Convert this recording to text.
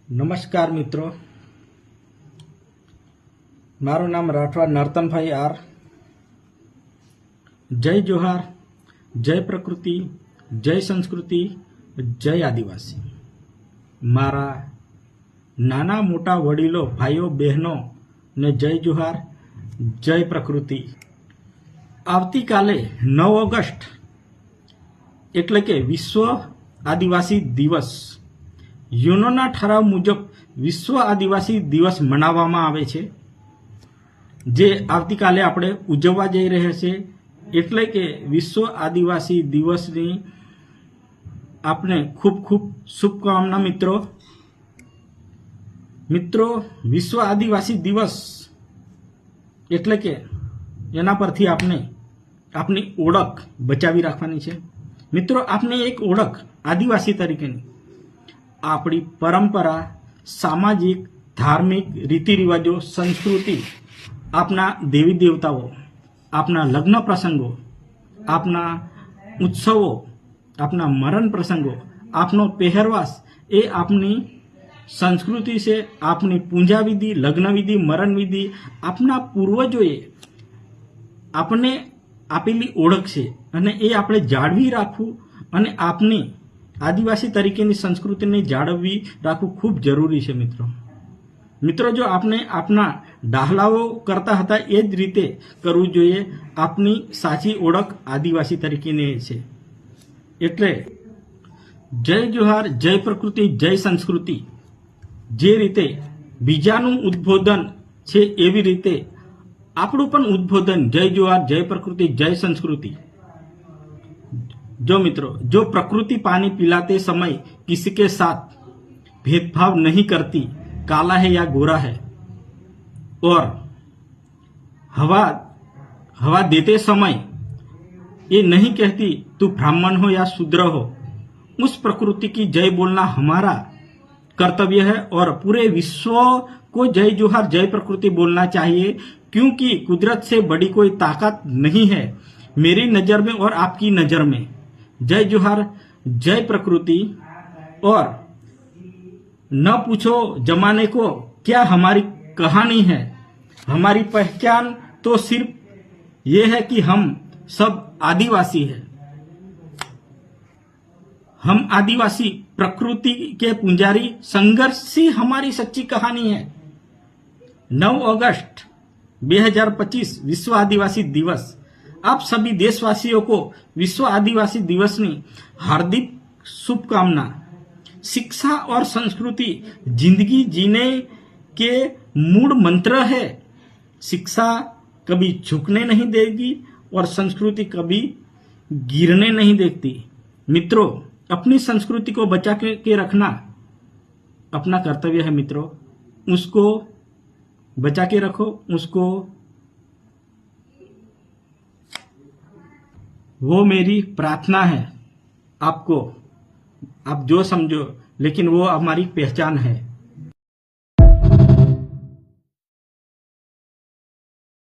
નમસ્કાર મિત્રો, મારું નામ રાઠવા નર્તનભાઈ આર. જય જોહાર, જય પ્રકૃતિ, જય સંસ્કૃતિ, જય આદિવાસી. મારા નાના મોટા વડીલો, ભાઈઓ બહેનો ને જય જોહાર, જય પ્રકૃતિ. આવતીકાલે 9 ઓગસ્ટ એટલે કે વિશ્વ આદિવાસી દિવસ, યુનોના ઠરાવ મુજબ વિશ્વ આદિવાસી દિવસ મનાવવામાં આવે છે, જે આવતીકાલે આપણે ઉજવવા જઈ રહ્યા છે. એટલે કે વિશ્વ આદિવાસી દિવસની આપણે ખૂબ ખૂબ શુભકામના મિત્રો. વિશ્વ આદિવાસી દિવસ એટલે કે એના પરથી આપણે આપણી ઓળખ બચાવી રાખવાની છે. મિત્રો, આપની એક ઓળખ આદિવાસી તરીકેની આપણી પરંપરા, સામાજિક, ધાર્મિક રીતિ રિવાજો, સંસ્કૃતિ, આપના દેવી દેવતાઓ, આપના લગ્ન પ્રસંગો, આપના ઉત્સવો, આપના મરણ પ્રસંગો, આપનો પહેરવાશ એ આપની સંસ્કૃતિ છે. આપની પૂજા વિધિ, લગ્ન વિધિ, મરણ વિધિ આપના પૂર્વજોએ આપણને આપેલી ઓળખ છે અને એ આપણે જાળવી રાખવું અને આપની આદિવાસી તરીકેની સંસ્કૃતિને જાળવવી રાખવું ખૂબ જરૂરી છે. મિત્રો, જો આપણે આપના દાખલાઓ કરતા હતા એ જ રીતે કરવું જોઈએ. આપની સાચી ઓળખ આદિવાસી તરીકેની છે. એટલે જય જોહાર, જય પ્રકૃતિ, જય સંસ્કૃતિ. જે રીતે બીજાનું ઉદ્બોધન છે એવી રીતે આપણું પણ ઉદ્બોધન જય જોહાર, જય પ્રકૃતિ, જય સંસ્કૃતિ. जो मित्रों, जो प्रकृति पानी पिलाते समय किसी के साथ भेदभाव नहीं करती, काला है या गोरा है, और हवा देते समय ये नहीं कहती तू ब्राह्मण हो या शूद्र हो, उस प्रकृति की जय बोलना हमारा कर्तव्य है और पूरे विश्व को जय जोहार, जय प्रकृति बोलना चाहिए, क्योंकि कुदरत से बड़ी कोई ताकत नहीं है मेरी नजर में और आपकी नजर में. जय जोहार, जय प्रकृति. और न पूछो जमाने को क्या हमारी कहानी है, हमारी पहचान तो सिर्फ ये है कि हम सब आदिवासी हैं. हम आदिवासी प्रकृति के पुजारी, संघर्ष ही हमारी सच्ची कहानी है. 9 अगस्त 2025 विश्व आदिवासी दिवस. आप सभी देशवासियों को विश्व आदिवासी दिवस की हार्दिक शुभकामना. शिक्षा और संस्कृति जिंदगी जीने के मूल मंत्र है. शिक्षा कभी झुकने नहीं देगी और संस्कृति कभी गिरने नहीं देती. मित्रों, अपनी संस्कृति को बचा के रखना अपना कर्तव्य है. मित्रों, उसको बचा के रखो, उसको, वो मेरी प्रार्थना है आपको. आप जो समझो, लेकिन वो हमारी पहचान है.